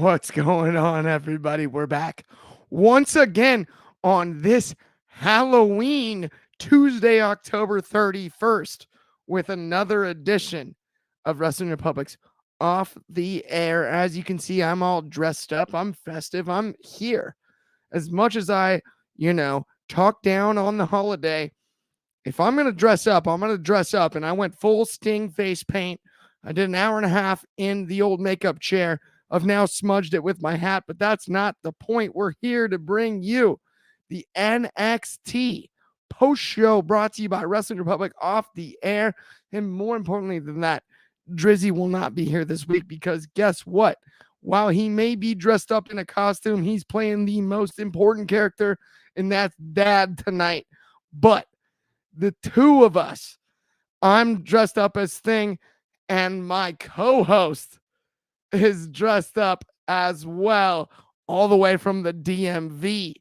What's going on, everybody? We're back once again on this Halloween Tuesday, October 31st, with another edition of Wrestling Republic's Off the Air. As you can see, I'm all dressed up. I'm festive. I'm here. As much as I, talk down on the holiday, if I'm going to dress up, I'm going to dress up. And I went full Sting face paint. I did an hour and a half in the old makeup chair. I've now smudged it with my hat, but that's not the point. We're here to bring you the NXT post show brought to you by Wrestling Republic Off the Air. And more importantly than that, Dryzzy will not be here this week because guess what? While he may be dressed up in a costume, he's playing the most important character, and that's Dad tonight. But the two of us, I'm dressed up as Sting, and my co-host is dressed up as well, all the way from the DMV.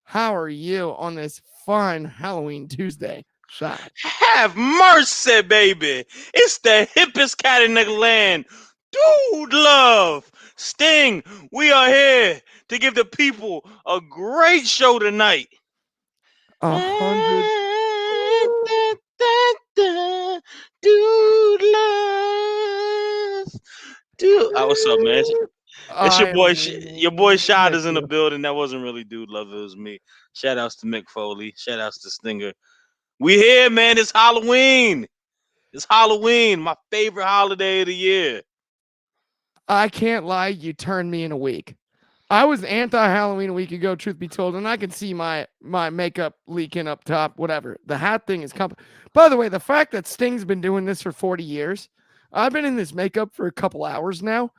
How are you on this fine Halloween Tuesday, Shad? Have mercy, baby. It's the hippest cat in the land. Dude love. Sting, we are here to give the people a great show tonight. 100. Dude love. Dude. What's up, man? It's your boy Shad is in the building. That wasn't really Dude Love, it was me. Shout outs to Mick Foley. Shout outs to Stinger. We here, man. It's Halloween. It's Halloween, my favorite holiday of the year. I can't lie, you turned me in a week. I was anti-Halloween a week ago, truth be told, and I can see my makeup leaking up top, whatever. The hat thing is By the way, the fact that Sting's been doing this for 40 years, I've been in this makeup for a couple hours now.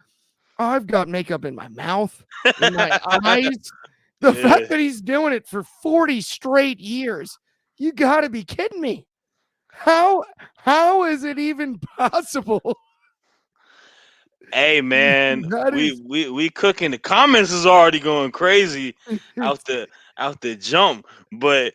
I've got makeup in my mouth, in my eyes. The fact that he's doing it for 40 straight years, you got to be kidding me. How is it even possible? Hey man, we cooking. The comments is already going crazy out the jump, but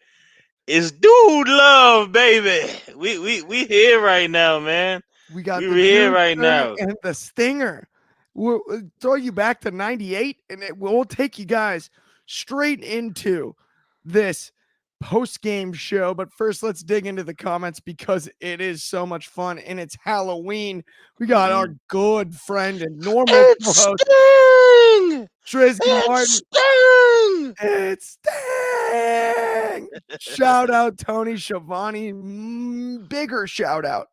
it's Dude Love, baby. We here right now, man. We got the here right now, and the Stinger. We'll throw you back to 98, and we'll take you guys straight into this post-game show. But first, let's dig into the comments because it is so much fun, and it's Halloween. We got our good friend and normal co-host, Sting! Dryzzy Martin. Sting! It's Sting! Shout out Tony Schiavone. Bigger shout out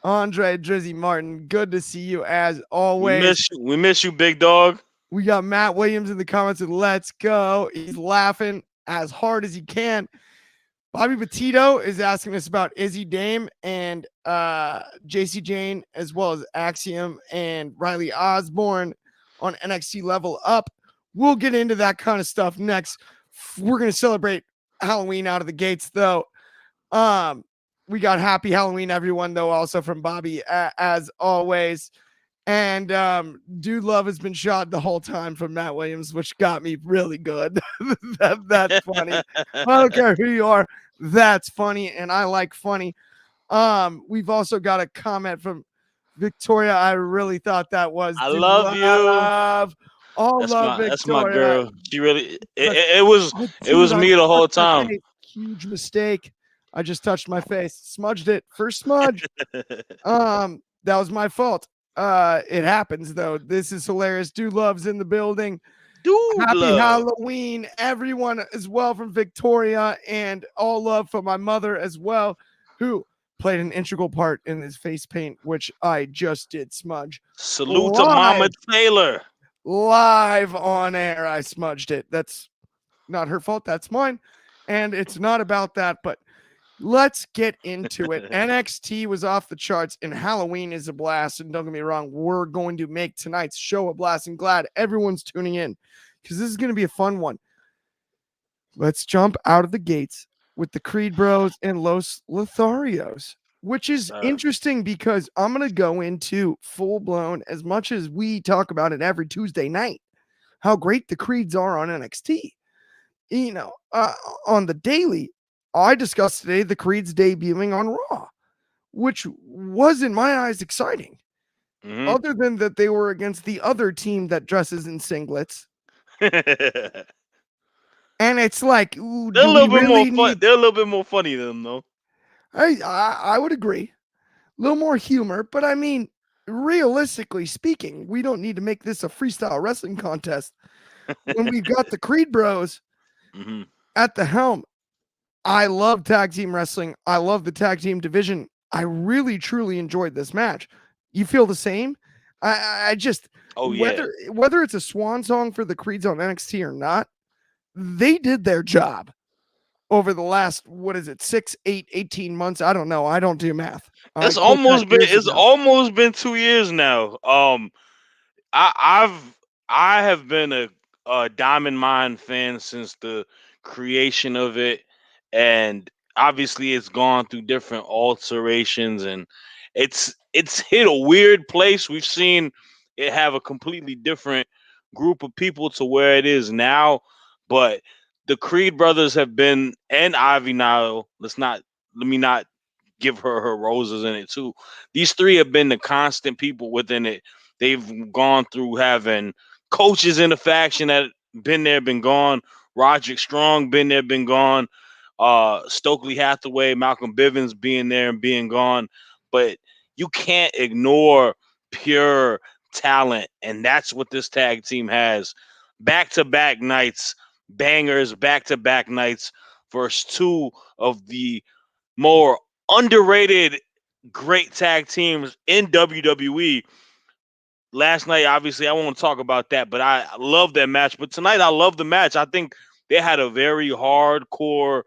Andre Dryzzy Martin. Good to see you as always. We miss you, big dog. We got Matt Williams in the comments and let's go. He's laughing as hard as he can. Bobby Petito is asking us about Izzy Dame and JC Jane, as well as Axiom and Riley Osborne on NXT Level Up. We'll get into that kind of stuff next. We're going to celebrate Halloween out of the gates, though. We got Happy Halloween, everyone, though, also from Bobby, as always. And Dude Love has been shot the whole time from Matt Williams, which got me really good. That's funny. I don't care who you are. That's funny, and I like funny. We've also got a comment from Victoria. I really thought that was. I love you. Victoria. That's my girl. She really. It was me the whole time. Huge mistake. I just touched my face, smudged it. First smudge. That was my fault. It happens though. This is hilarious. Dude Love's in the building. Happy Halloween, everyone as well from Victoria, and all love from my mother as well, who played an integral part in this face paint, which I just did smudge. Salute to Mama Taylor. Live on air, I smudged it. That's not her fault. That's mine. And it's not about that, but let's get into it. NXT was off the charts, and Halloween is a blast. And don't get me wrong, we're going to make tonight's show a blast. And glad everyone's tuning in because this is going to be a fun one. Let's jump out of the gates with the Creed Bros and Los Lotharios, which is interesting because I'm going to go into full-blown, as much as we talk about it every Tuesday night, how great the Creeds are on NXT. On the daily, I discussed today the Creeds debuting on Raw, which was, in my eyes, exciting. Hmm. other than that they were against the other team that dresses in singlets. They're And it's like, ooh, a do we little bit more really fun. need? They're a little bit more funny than them, though. I would agree. A little more humor, but I mean, realistically speaking, we don't need to make this a freestyle wrestling contest when we've got the Creed Bros Hmm. at the helm. I love tag team wrestling. I love the tag team division. I really truly enjoyed this match. You feel the same? I just Oh yeah. whether it's a swan song for the Creeds on NXT or not, they did their job over the last, what is it, 6, 8, 18 months? I don't know. I don't do math. I It's quit that almost been years it's ago. almost been 2 years now. I, I have been a Diamond Mine fan since the creation of it, and obviously it's gone through different alterations, and it's hit a weird place. We've seen it have a completely different group of people to where it is now, but the Creed brothers have been, and Ivy Nile. Let me not give her roses in it too. These three have been the constant people within it. They've gone through having coaches in the faction that been there, been gone. Roderick Strong been there, been gone. Stokely Hathaway, Malcolm Bivens being there and being gone. But you can't ignore pure talent, and that's what this tag team has. Back to back nights, bangers, back to back nights versus two of the more underrated great tag teams in WWE. Last night, obviously, I won't talk about that, but I love that match. But tonight, I love the match. I think they had a very hardcore,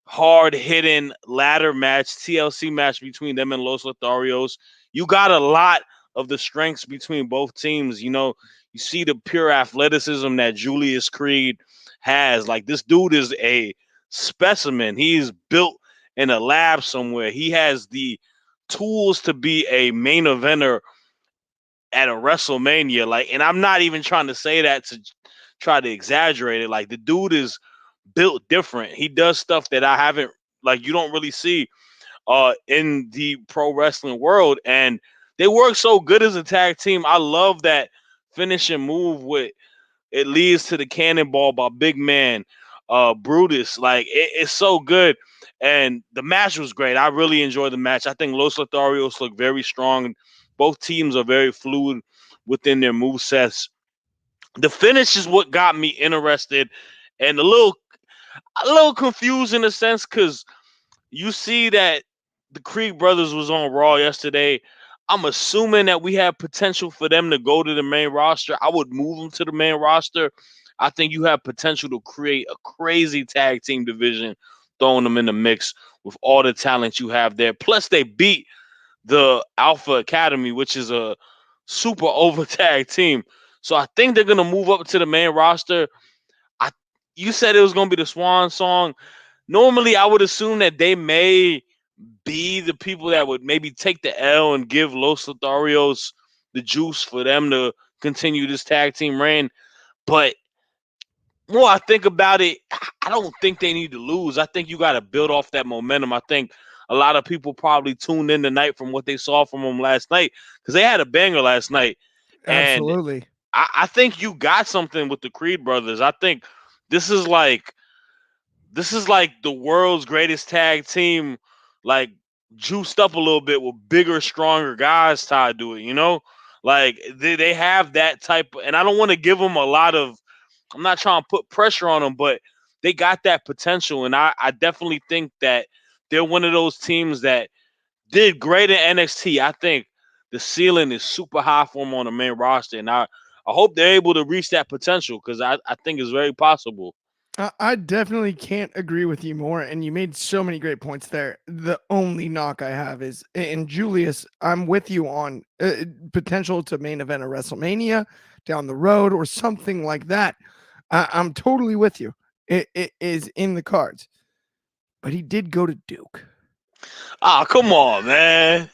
hard hitting ladder match, TLC match between them and Los Lotharios. You got a lot of the strengths between both teams. You know, you see the pure athleticism that Julius Creed has. Like, this dude is a specimen. He's built in a lab somewhere. He has the tools to be a main eventer at a WrestleMania. Like, and I'm not even trying to say that to try to exaggerate it. Like, the dude is built different. He does stuff that I haven't, like, you don't really see in the pro wrestling world, and they work so good as a tag team. I love that finishing move with it leads to the cannonball by Big Man Brutus. Like, it's so good. And the match was great. I really enjoyed the match. I think Los Lotharios look very strong. Both teams are very fluid within their move sets. The finish is what got me interested and a little confused in a sense, because you see that the Creed brothers was on Raw yesterday. I'm assuming that we have potential for them to go to the main roster. I would move them to the main roster. I think you have potential to create a crazy tag team division, throwing them in the mix with all the talent you have there. Plus, they beat the Alpha Academy, which is a super over tag team. So I think they're gonna move up to the main roster. I You said it was gonna be the Swan Song. Normally, I would assume that they may be the people that would maybe take the L and give Los Lotharios the juice for them to continue this tag team reign. But more I think about it, I don't think they need to lose. I think you got to build off that momentum. I think a lot of people probably tuned in tonight from what they saw from them last night, because they had a banger last night. And Absolutely. I think you got something with the Creed brothers. I think this is like this is like the world's greatest tag team, like juiced up a little bit with bigger, stronger guys tied to it. Like they have that type, and I don't want to give them a lot of. I'm not trying to put pressure on them, but they got that potential, and I definitely think that they're one of those teams that did great in NXT. I think the ceiling is super high for them on the main roster, and I hope they're able to reach that potential, because I think it's very possible. I definitely can't agree with you more. And you made so many great points there. The only knock I have is, and Julius, I'm with you on potential to main event a WrestleMania down the road or something like that. I'm totally with you. It is in the cards. But he did go to Duke. Ah, come on, man.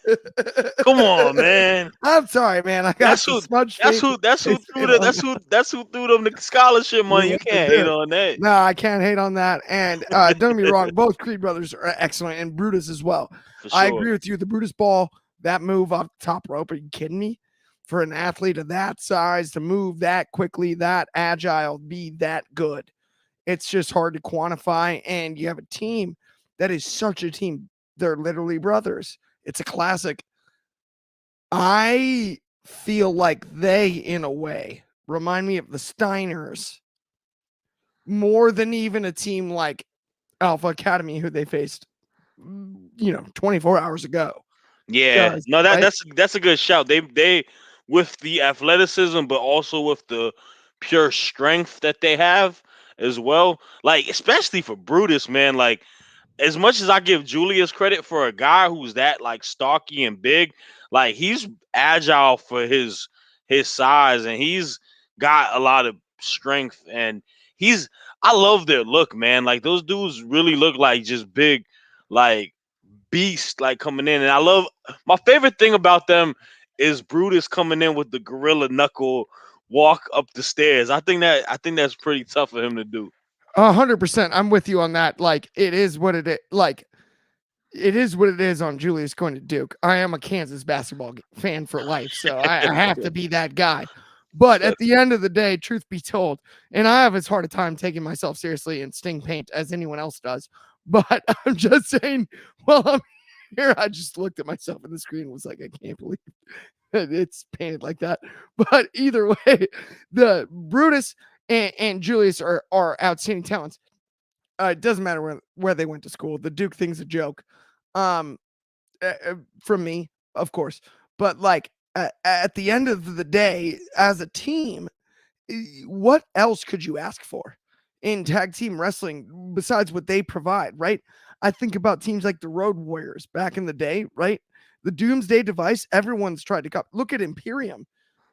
Come on, man. I'm sorry, man. I got That's the who. smudge That's face. who. That's who Face threw paint the. on. That's who threw them the scholarship money. You Yes, can't I hate did. on that. No, I can't hate on that. And don't get me wrong, both Creed brothers are excellent, and Brutus as well. For I sure. agree with you. The Brutus Ball, that move off the top rope. Are you kidding me? For an athlete of that size to move that quickly, that agile, be that good, it's just hard to quantify. And you have a team that is such a team. They're literally brothers. It's a classic. I feel like they, in a way, remind me of the Steiners more than even a team like Alpha Academy, who they faced, 24 hours ago. Yeah, Does no, right? that's a good shout. They with the athleticism, but also with the pure strength that they have as well. Like especially for Brutus, man. Like as much as I give Julius credit for a guy who's that like stocky and big, like he's agile for his size and he's got a lot of strength and he's I love their look, man. Like those dudes really look like just big, like beast like coming in. And I love my favorite thing about them is Brutus coming in with the gorilla knuckle walk up the stairs. I think that's pretty tough for him to do. 100%. I'm with you on that. Like, it is what it is. Like, it is what it is on Julius going to Duke. I am a Kansas basketball fan for life, so I have to be that guy. But at the end of the day, truth be told, and I have as hard a time taking myself seriously in sting paint as anyone else does. But I'm just saying, well, I'm here. I just looked at myself in the screen and was like, I can't believe it's painted like that. But either way, the Brutus and Julius are outstanding talents. It doesn't matter where they went to school. The Duke thing's a joke. Um, from me, of course. But like at the end of the day, as a team, what else could you ask for in tag team wrestling besides what they provide, right? I think about teams like the Road Warriors back in the day, right? The Doomsday Device, everyone's tried to cop. Look at Imperium.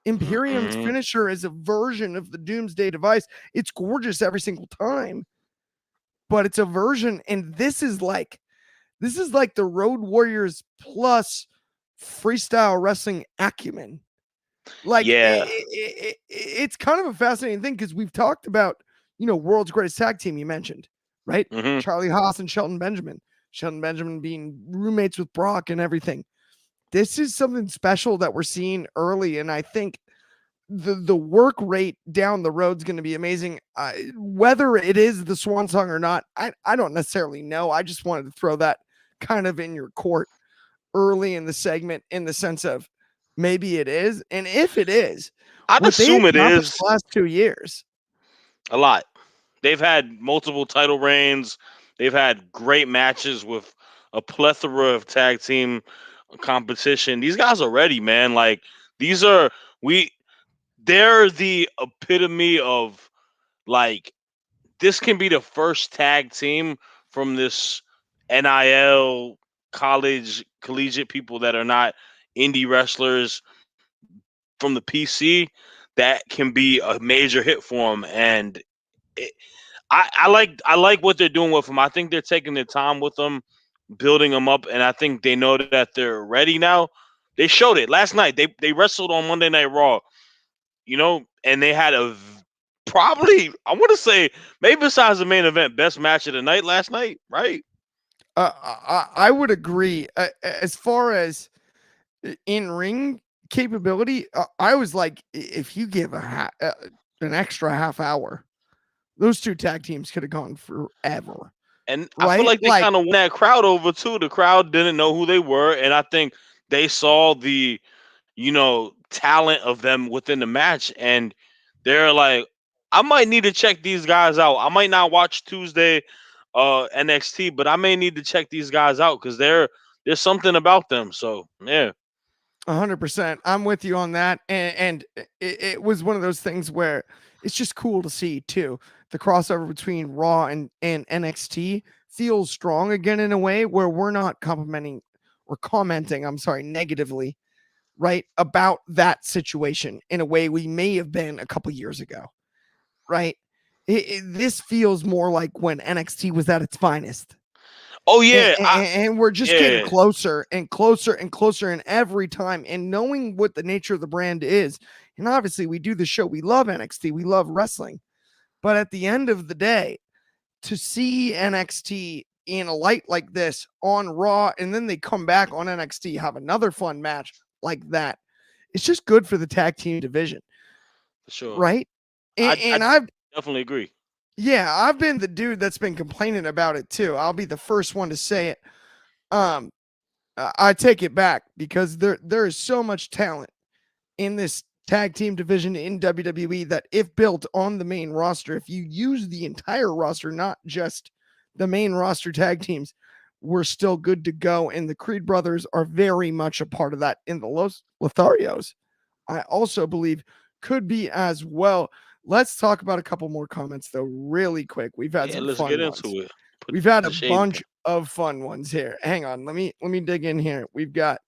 Imperium's Mm-hmm. finisher is a version of the Doomsday Device. It's gorgeous every single time, but it's a version. And this is like the Road Warriors plus freestyle wrestling acumen. Like Yeah. it's kind of a fascinating thing because we've talked about, world's greatest tag team you mentioned, right? Mm-hmm. Charlie Haas and Shelton Benjamin. Shelton Benjamin being roommates with Brock and everything. This is something special that we're seeing early, and I think the work rate down the road is going to be amazing. Whether it is the swan song or not, I don't necessarily know. I just wanted to throw that kind of in your court early in the segment in the sense of maybe it is. And if it is, I'd what they assume it accomplished is the last 2 years. a lot. They've had multiple title reigns. They've had great matches with a plethora of tag team competition. These guys are ready, man. Like these are we they're the epitome of like this can be the first tag team from this NIL college collegiate people that are not indie wrestlers from the PC that can be a major hit for them and it, I like what they're doing with them. I think they're taking their time with them, building them up, and I think they know that they're ready now. They showed it last night. They wrestled on Monday Night Raw, and they had probably I want to say maybe besides the main event, best match of the night last night, right? I would agree. As far as in ring capability, I was like, if you give an extra half hour, those two tag teams could have gone forever, And I feel right? like they Like, kind of won that crowd over too. The crowd didn't know who they were, and I think they saw the talent of them within the match, and they're like, I might need to check these guys out. I might not watch Tuesday NXT, but I may need to check these guys out because there's something about them. So yeah. 100%. I'm with you on that. And it was one of those things where it's just cool to see too. The crossover between Raw and NXT feels strong again in a way where we're not complimenting or commenting, I'm sorry, negatively, right, about that situation in a way we may have been a couple years ago, right? This feels more like when NXT was at its finest, Oh and, yeah, and we're just getting yeah. closer and closer and closer and every time and knowing what the nature of the brand is. And obviously we do the show, we love NXT, we love wrestling, but at the end of the day, to see NXT in a light like this on Raw, and then they come back on NXT, have another fun match like that. It's just good for the tag team division, For sure. right? I And I've definitely agree. yeah, I've been the dude that's been complaining about it too. I'll be the first one to say it. Um, I take it back because there is so much talent in this tag team division in WWE that if built on the main roster, if you use the entire roster, not just the main roster tag teams, we're still good to go. And the Creed brothers are very much a part of that. In the Los Lotharios, I also believe could be as well. Let's talk about a couple more comments though, really quick. We've had Yeah, some let's get fun ones. into it. We've had Put a the shades bunch of fun ones here. Hang on, let me dig in here. We've got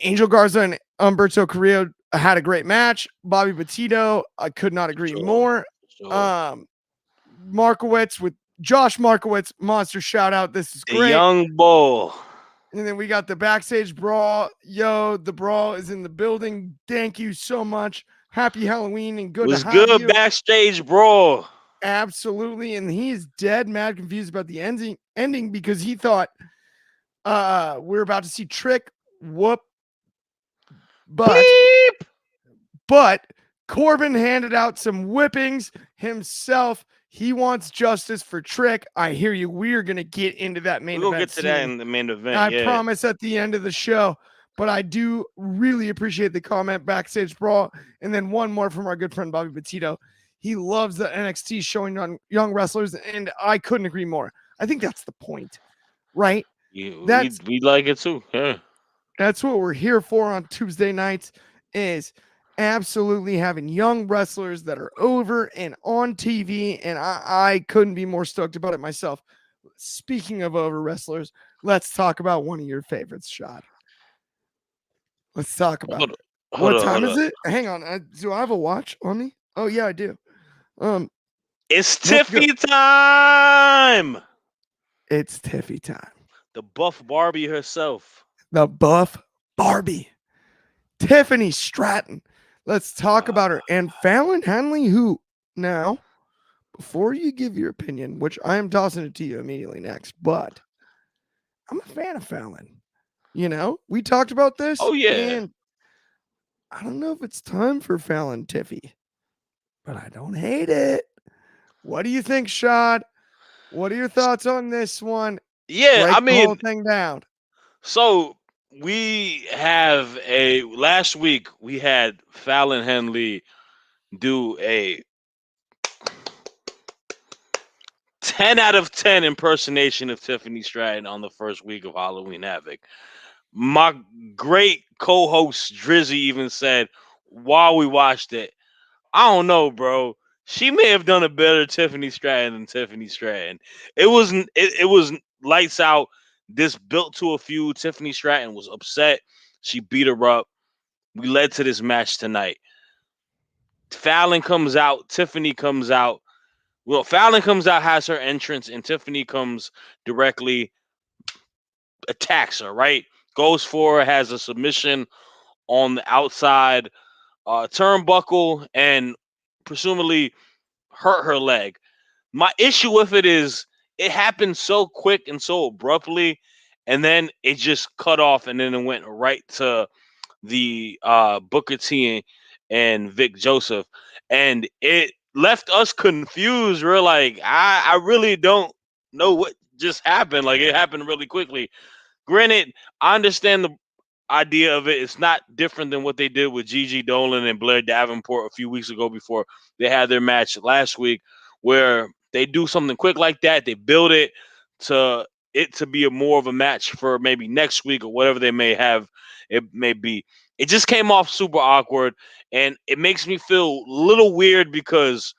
Angel Garza and Humberto Carrillo had a great match. Bobby Petito, I could not agree sure. more. Sure. Markowitz with Josh Markowitz, monster shout out. This is The great. young bull. And then we got the backstage brawl. Yo, the brawl is in the building. Thank you so much. Happy Halloween and good to Was have good you. backstage brawl. Absolutely. And he's dead mad confused about the ending because he thought we're about to see Trick whoop. Beep. But Corbin handed out some whippings himself. He wants justice for Trick. I hear you. We're going to get into that main We're gonna event get to that soon. in the main event. I Yeah. promise at the end of the show. But I do really appreciate the comment backstage brawl. And then one more from our good friend Bobby Petito. He loves the NXT showing on young wrestlers, and I couldn't agree more. I think that's the point, right? We like it too. Yeah. That's what we're here for on Tuesday nights is absolutely having young wrestlers that are over and on TV. And I couldn't be more stoked about it myself. Speaking of over wrestlers, let's talk about one of your favorites, Shad. Let's talk about Hold, it. hold What up, time hold is up. it? Hang on. Do I have a watch on me? Oh yeah, I do. It's Let's go. Tiffy time. It's Tiffy time. The buff Barbie herself. The buff Barbie. Tiffany Stratton. Let's talk about her. And Fallon Henley, who now, before you give your opinion, which I am tossing it to you immediately next, but I'm a fan of Fallon. You know, we talked about this, Oh yeah. and I don't know if it's time for Fallon Tiffy, but I don't hate it. What do you think, Shad? What are your thoughts on this one? Yeah, Break I the whole mean, thing down. so we have a last week we had Fallon Henley do a 10 out of 10 impersonation of Tiffany Stratton on the first week of Halloween Havoc. My great co-host Drizzy even said while we watched it, I don't know, bro. She may have done a better Tiffany Stratton than Tiffany Stratton. It was lights out. This built to a feud. Tiffany Stratton was upset. She beat her up. We led to this match tonight. Fallon comes out. Tiffany comes out. Well, Fallon comes out, has her entrance, and Tiffany comes directly, attacks her, right? Goes for her, has a submission on the outside turnbuckle, and presumably hurt her leg. My issue with it is it happened so quick and so abruptly, and then it just cut off, and then it went right to the Booker T and Vic Joseph, and it left us confused. We're like, I really don't know what just happened. Like it happened really quickly. Granted, I understand the idea of it. It's not different than what they did with Gigi Dolan and Blair Davenport a few weeks ago before they had their match last week, where they do something quick like that. They build it to be a more of a match for maybe next week or whatever they may have. It may be. It just came off super awkward, and it makes me feel a little weird because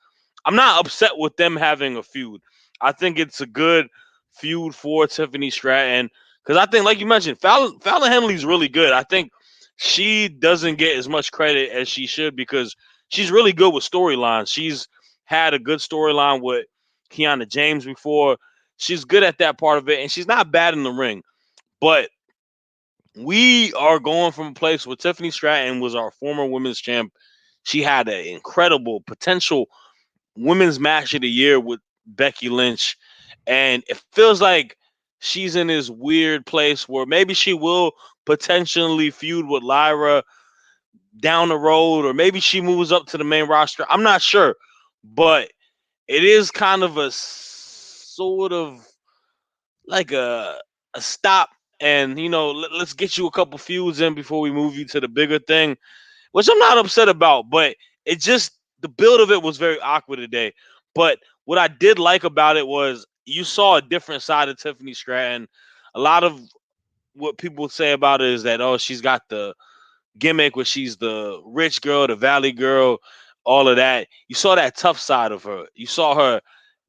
I'm not upset with them having a feud. I think it's a good feud for Tiffany Stratton because I think, like you mentioned, Fallon Henley's really good. I think she doesn't get as much credit as she should because she's really good with storylines. She's had a good storyline with Kiana James before. She's good at that part of it, and she's not bad in the ring. But we are going from a place where Tiffany Stratton was our former women's champ. She had an incredible potential women's match of the year with Becky Lynch, and it feels like she's in this weird place where maybe she will potentially feud with Lyra down the road, or maybe she moves up to the main roster. I'm not sure, but it is kind of a sort of like a stop, and let's get you a couple feuds in before we move you to the bigger thing, which I'm not upset about, but it just the build of it was very awkward today. But what I did like about it was you saw a different side of Tiffany Stratton. A lot of what people say about her is that, oh, she's got the gimmick where she's the rich girl, the valley girl, all of that. You saw that tough side of her. You saw her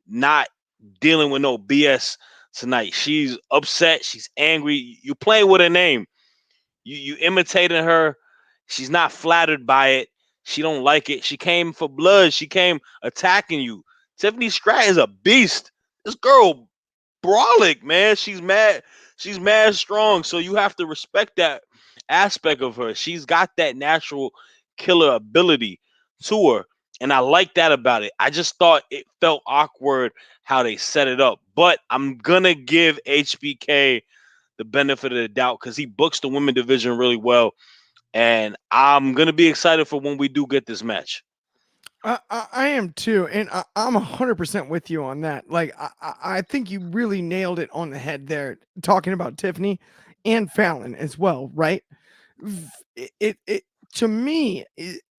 not dealing with no BS tonight. She's upset. She's angry. You playing with her name. You imitating her. She's not flattered by it. She don't like it. She came for blood. She came attacking you. Tiffany Stratton is a beast. This girl brawling, man. She's mad. She's mad strong. So you have to respect that aspect of her. She's got that natural killer ability to her. And I like that about it. I just thought it felt awkward how they set it up. But I'm gonna give HBK the benefit of the doubt because he books the women division really well. And I'm gonna be excited for when we do get this match. I am too, and I'm 100% with you on that. Like, I think you really nailed it on the head there, talking about Tiffany and Fallon as well, right? It to me,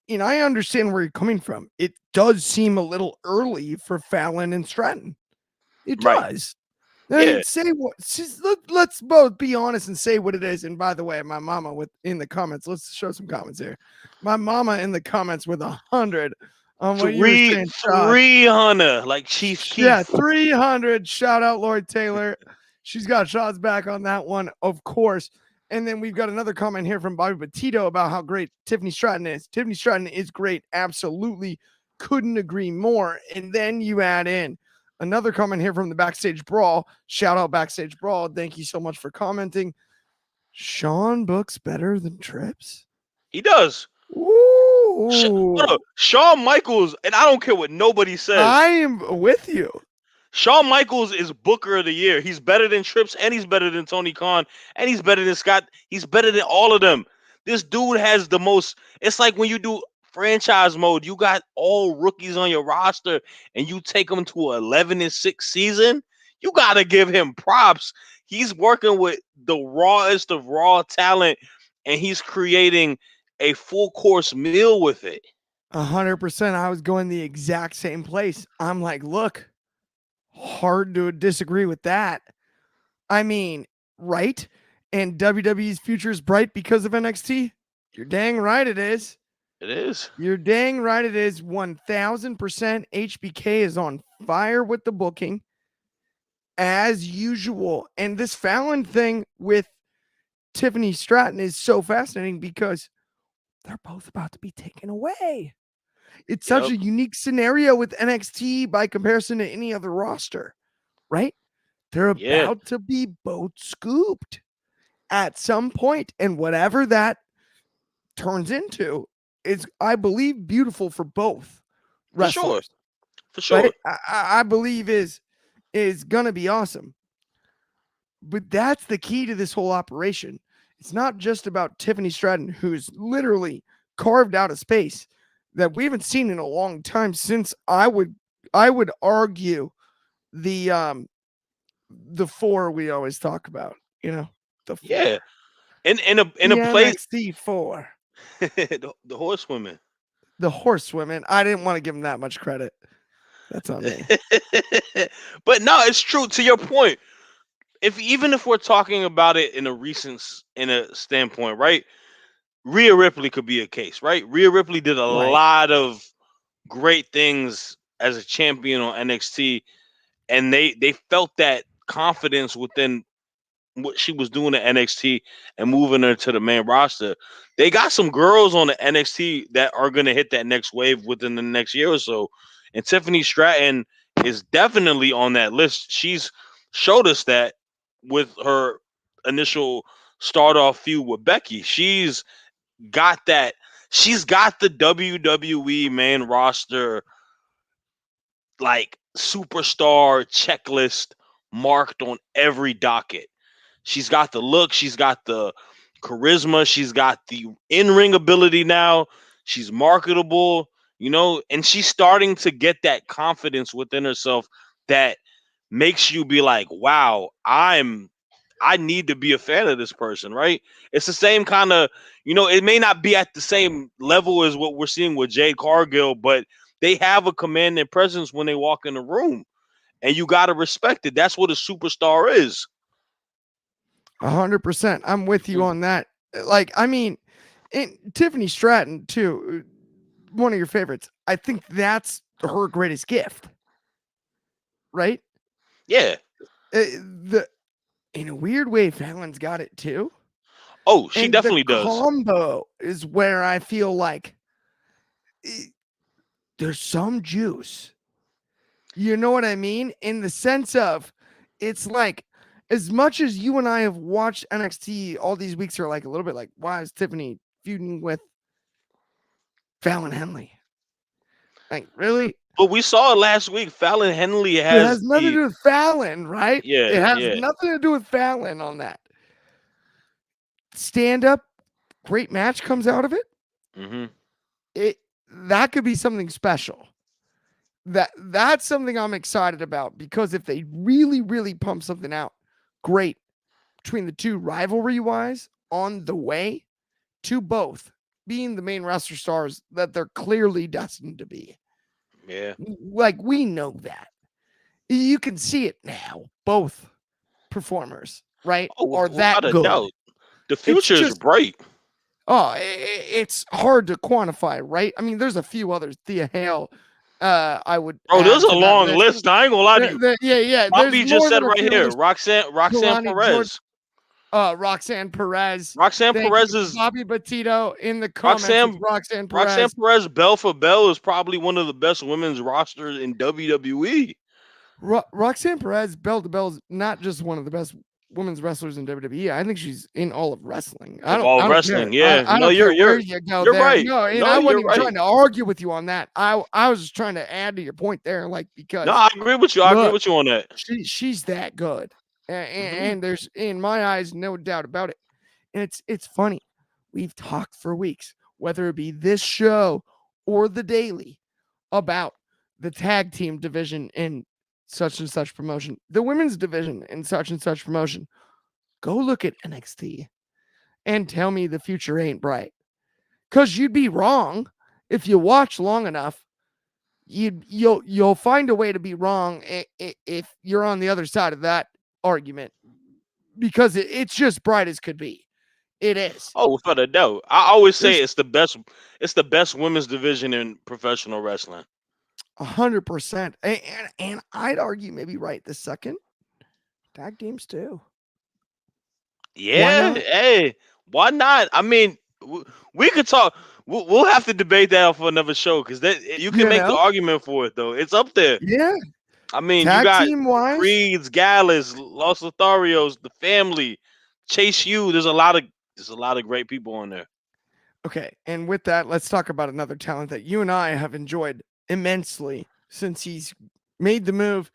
and I understand where you're coming from. It does seem a little early for Fallon and Stratton. It Right. does. I Yeah. mean, say what. Let's both be honest and say what it is. And by the way, my mama with in the comments. Let's show some comments here. My mama in the comments with 100 on what you were saying, Shad. 300 like Chief Yeah, Keef. 300. Shout out Lloyd Taylor. She's got Shad's back on that one, of course. And then we've got another comment here from Bobby Petito about how great Tiffany Stratton is. Tiffany Stratton is great. Absolutely. Couldn't agree more. And then you add in another comment here from the Backstage Brawl. Shout out Backstage Brawl. Thank you so much for commenting. Sean Book's better than Trips? He does. Ooh. Shawn Michaels, and I don't care what nobody says. I am with you. Shawn Michaels is Booker of the Year. He's better than Trips, and he's better than Tony Khan, and he's better than Scott. He's better than all of them. This dude has the most. It's like when you do franchise mode, you got all rookies on your roster, and you take them to 11-6 season. You gotta give him props. He's working with the rawest of raw talent, and he's creating a full course meal with it. 100%. I was going the exact same place. I'm like, look, hard to disagree with that. I mean, right? And WWE's future is bright because of NXT? You're dang right it is. It is. You're dang right it is. 1000%. HBK is on fire with the booking as usual. And this Fallon thing with Tiffany Stratton is so fascinating because they're both about to be taken away. It's such Yep. a unique scenario with NXT by comparison to any other roster, right? They're Yeah. about to be both scooped at some point, and whatever that turns into is, I believe, beautiful for both For sure. wrestlers, For right? sure. I believe is gonna be awesome. But that's the key to this whole operation. It's not just about Tiffany Stratton, who's literally carved out a space that we haven't seen in a long time since I would argue the four we always talk about, the Yeah. four. In a The place NXT four. the horsewomen. The horsewomen. I didn't want to give them that much credit. That's on me. But no, it's true to your point. If even if we're talking about it in a standpoint, right? Rhea Ripley could be a case, right? Rhea Ripley did a Right. lot of great things as a champion on NXT, and they felt that confidence within what she was doing at NXT and moving her to the main roster. They got some girls on the NXT that are going to hit that next wave within the next year or so. And Tiffany Stratton is definitely on that list. She's showed us that with her initial start off feud with Becky. Got that. She's got the WWE main roster like superstar checklist marked on every docket. She's got the look, she's got the charisma, she's got the in-ring ability now. She's marketable, and she's starting to get that confidence within herself that makes you be like, "Wow, I need to be a fan of this person," right? It's the same kind of, it may not be at the same level as what we're seeing with Jade Cargill, but they have a command and presence when they walk in the room, and you got to respect it. That's what a superstar is. 100%. I'm with you on that. Like, I mean, and Tiffany Stratton too, one of your favorites. I think that's her greatest gift, right? Yeah. The in a weird way, Fallon's got it too. Oh, she And the definitely does. combo is where I feel like there's some juice. You know what I mean? In the sense of it's like as much as you and I have watched NXT all these weeks are like a little bit like, why is Tiffany feuding with Fallon Henley? Like, really? But we saw it last week. Fallon Henley It has has nothing to do with Fallon, right? yeah, It has yeah. nothing to do with Fallon on that. Stand up, great match comes out of it. Mm-hmm. That could be something special. That's something I'm excited about because if they really pump something out, great between the two rivalry wise on the way to both being the main roster stars that they're clearly destined to be. Yeah. Like we know that. You can see it now. Both performers, right? Oh, Are without that a good. doubt. The It's future is just bright. it's hard to quantify, right? I mean, there's a few others. Thea Hale, I would Bro, there's add a to that long list. list. I ain't gonna lie to you. Yeah. There's Bobby just more said than a right few here, others. Roxanne Kalani George, Perez. Roxanne Perez. Roxanne Thank Perez you, is Bobby Petito in the comments. It's Roxanne Roxanne Roxanne Perez. Perez Bell for Bell is probably one of the best women's rosters in WWE. Roxanne Perez, bell to bell, is not just one of the best women's wrestlers in WWE. I think she's in all of wrestling. I Of don't, all I don't care. wrestling. Yeah. I No, don't care you're where you're you go you're there. right. No, and No, I you're wasn't even right. trying to argue with you on that. I was just trying to add to your point there, like No, because I agree with you. I agree look, with you on that. she's that good, Hmm. and there's in my eyes no doubt about it. And it's funny. We've talked for weeks, whether it be this show or the daily, about the tag team division in such and such promotion, the women's division in such and such promotion. Go look at NXT and tell me the future ain't bright. Cause you'd be wrong if you watch long enough. You'll find a way to be wrong if you're on the other side of that argument because it's just bright as could be. It is. Oh, without a doubt. I always say There's it's the best women's division in professional wrestling. 100%. And I'd argue maybe right this second. Tag teams too. Why Yeah, not? hey, why not? I mean, we could talk. We'll have to debate that for another show because that you can You make the know? argument for it though. It's up there. Yeah. I mean, you Tag got team the wise. Creeds, Gallus, Los Lotharios, the Family, Chase U. There's a lot of great people on there. Okay. And with that, let's talk about another talent that you and I have enjoyed immensely since he's made the move.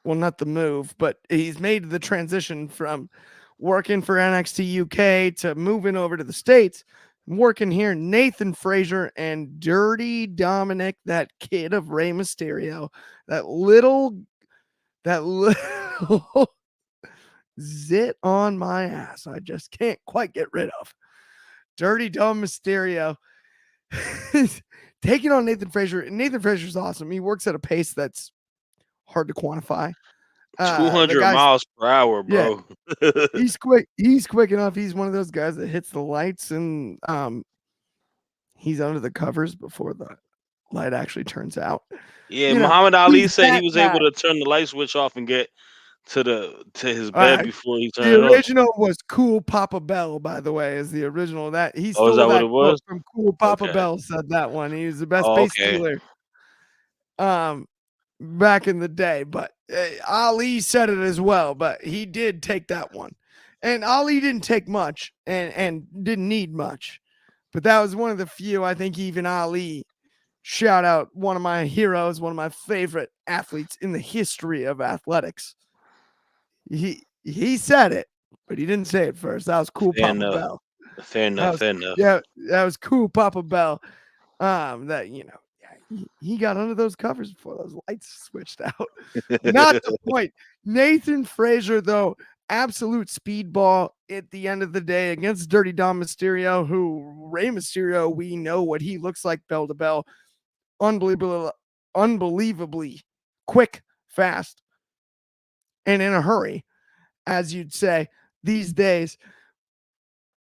Well, not the move, but he's made the transition from working for NXT UK to moving over to the States. Working here, Nathan Frazier and Dirty Dominic, that kid of Rey Mysterio, that little zit on my ass. I just can't quite get rid of. Dirty Dom Mysterio taking on Nathan Frazier. Nathan Frazier's awesome. He works at a pace that's hard to quantify. The 200 guy's miles per hour, yeah, bro. he's quick. He's quick enough. He's one of those guys that hits the lights and he's under the covers before the light actually turns out. Yeah, You know, Muhammad Ali he's said he that was able guy. to turn the light switch off and get to his bed Uh, before he the turned it off. original was Cool Papa Bell, by the way, is the original. That he Oh, is stole that what that it quote was? from Cool Papa Okay. Bell. Said that one. He was the best Oh, bass okay. stealer back in the day. But Ali said it as well. But he did take that one, and Ali didn't take much, and didn't need much. But that was one of the few. I think even Ali, shout out one of my heroes, one of my favorite athletes in the history of athletics. He said it, but he didn't say it first. That was cool, Fair Papa enough. Bell. Fair That enough. was Fair enough. yeah, that was cool, Papa Bell. That yeah, he got under those covers before those lights switched out. Not the point. Nathan Frazier, though, absolute speedball at the end of the day against Dirty Dom Mysterio, who Rey Mysterio, we know what he looks like bell to bell. Unbelievably quick, fast, and in a hurry, as you'd say these days.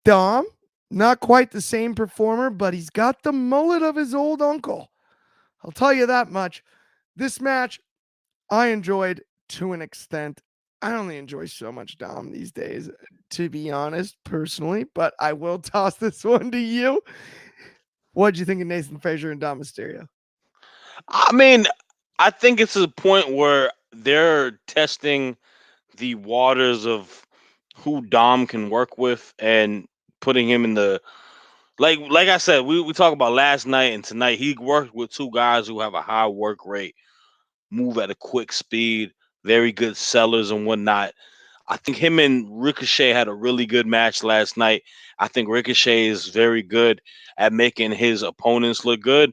Dom, not quite the same performer, but he's got the mullet of his old uncle. I'll tell you that much. This match, I enjoyed to an extent. I only enjoy so much Dom these days, to be honest, personally, but I will toss this one to you. What'd you think of Nathan Frazier and Dom Mysterio? I mean, I think it's a point where they're testing the waters of who Dom can work with and putting him in the like I said, we talked about last night and tonight. He worked with two guys who have a high work rate, move at a quick speed, very good sellers and whatnot. I think him and Ricochet had a really good match last night. I think Ricochet is very good at making his opponents look good.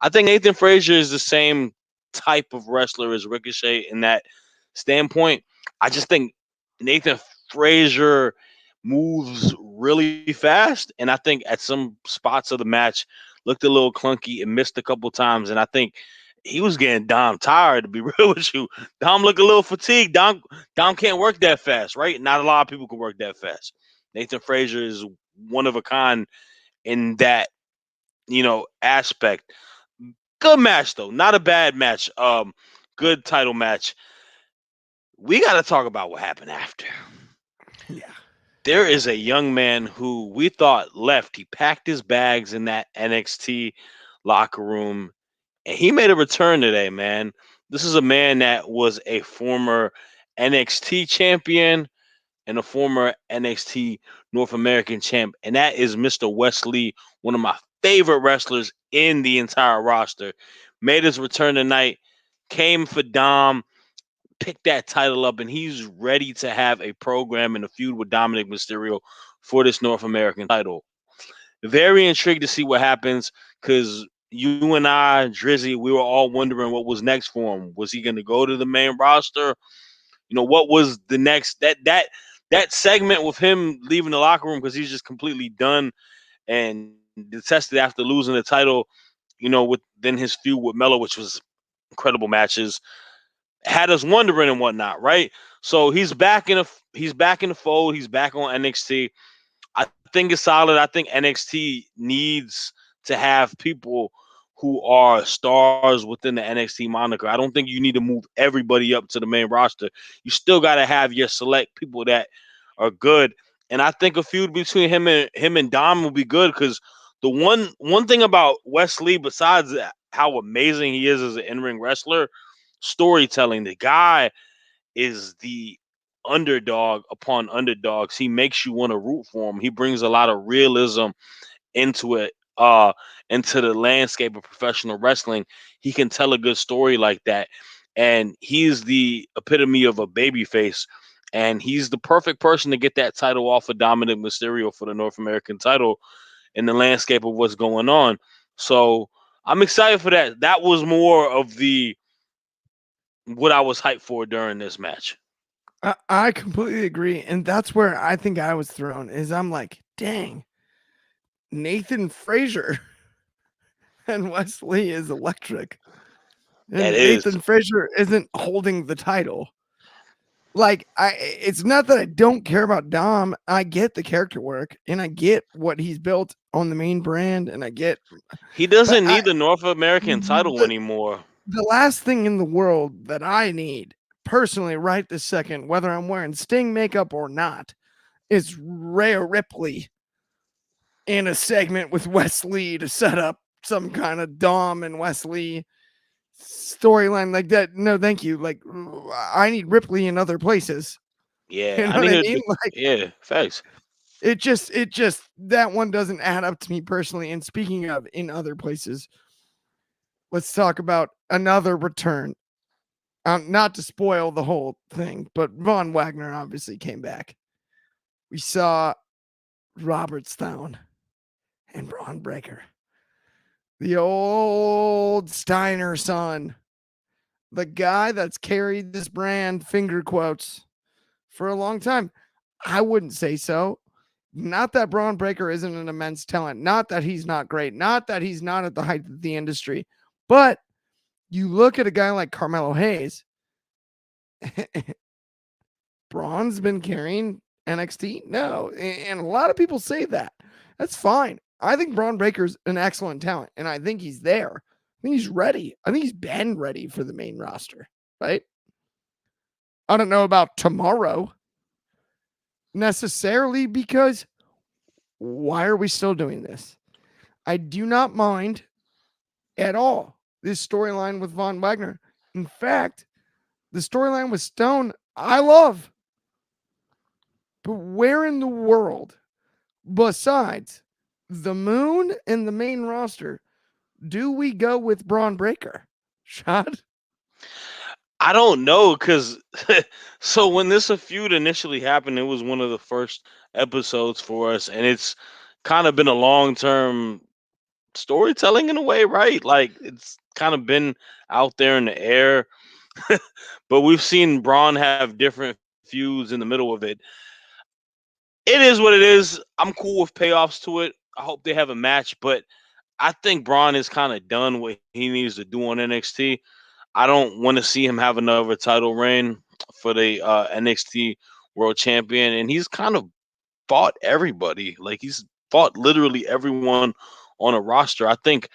I think Nathan Frazier is the same type of wrestler as Ricochet in that standpoint. I just think Nathan Frazier moves really fast, and I think at some spots of the match looked a little clunky and missed a couple times. And I think he was getting Dom tired. To be real with you, Dom looked a little fatigued. Dom can't work that fast, right? Not a lot of people can work that fast. Nathan Frazier is one of a kind in that aspect. Good match though, not a bad match. Good title match. We got to talk about what happened after. Yeah. There is a young man who we thought left. He packed his bags in that NXT locker room, and he made a return today, man. This is a man that was a former NXT champion and a former NXT North American champ, and that is Mr. Wesley, one of my favorite wrestlers in the entire roster. Made his return tonight, came for Dom, picked that title up, and he's ready to have a program and a feud with Dominic Mysterio for this North American title. Very intrigued to see what happens because you and I, Drizzy, we were all wondering what was next for him. Was he going to go to the main roster? What was the next that segment with him leaving the locker room because he's just completely done and detested after losing the title, with then his feud with Mello, which was incredible matches, had us wondering and whatnot, right? So he's back in the fold, he's back on NXT. I think it's solid. I think NXT needs to have people who are stars within the NXT moniker. I don't think you need to move everybody up to the main roster. You still got to have your select people that are good. And I think a feud between him and Dom will be good because the one thing about Wesley, besides how amazing he is as an in-ring wrestler, storytelling. The guy is the underdog upon underdogs. He makes you want to root for him. He brings a lot of realism into it, into the landscape of professional wrestling. He can tell a good story like that. And he's the epitome of a baby face. And he's the perfect person to get that title off of Dominic Mysterio for the North American title in the landscape of what's going on. So I'm excited for that. That was more of the what I was hyped for during this match. I completely agree. And that's where I think I was thrown is I'm like, dang, Nathan Frazier and Wesley is electric. That And is. Nathan Frazier isn't holding the title. Like it's not that I don't care about Dom. I get the character work and I get what he's built on the main brand and I get He but doesn't need the North American title the, anymore. the last thing in the world that I need personally right this second, whether I'm wearing Sting makeup or not, is Rhea Ripley in a segment with Wesley to set up some kind of Dom and Wesley storyline like that. No, thank you. Like I need Ripley in other places. Yeah, You know I what need I her mean? to. Like Yeah, facts. it just that one doesn't add up to me personally. And speaking of in other places, let's talk about another return. Not to spoil the whole thing, but Von Wagner obviously came back. We saw Robert Stone and Braun Breaker, the old Steiner son, the guy that's carried this brand, finger quotes, for a long time. I wouldn't say so. Not that Braun Breaker isn't an immense talent, not that he's not great, not that he's not at the height of the industry, but you look at a guy like Carmelo Hayes, Braun's been carrying NXT? No. And a lot of people say that. That's fine. I think Braun Breaker's an excellent talent, and I think he's there. I think he's ready. I think he's been ready for the main roster, right? I don't know about tomorrow necessarily, because why are we still doing this? I do not mind at all this storyline with Von Wagner. In fact, the storyline with Stone, I love. But where in the world, besides the moon and the main roster, do we go with Braun Breaker? Shad? I don't know because so when this feud initially happened, it was one of the first episodes for us, and it's kind of been a long term storytelling in a way, right? Like it's kind of been out there in the air, but we've seen Braun have different feuds in the middle of it. It is what it is. I'm cool with payoffs to it. I hope they have a match, but I think Braun is kind of done what he needs to do on NXT. I don't want to see him have another title reign for the NXT World Champion, and he's kind of fought everybody. Like he's fought literally everyone on a roster. I think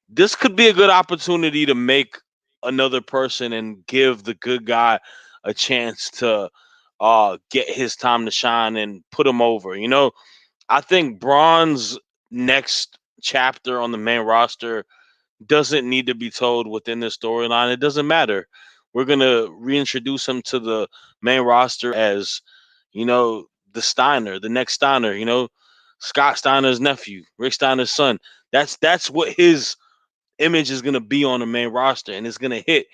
this could be a good opportunity to make another person and give the good guy a chance to get his time to shine and put him over. I think Braun's next chapter on the main roster doesn't need to be told within the storyline. It doesn't matter. We're gonna reintroduce him to the main roster as, the Steiner, the next Steiner, Scott Steiner's nephew, Rick Steiner's son. That's what his image is gonna be on the main roster, and it's gonna hit.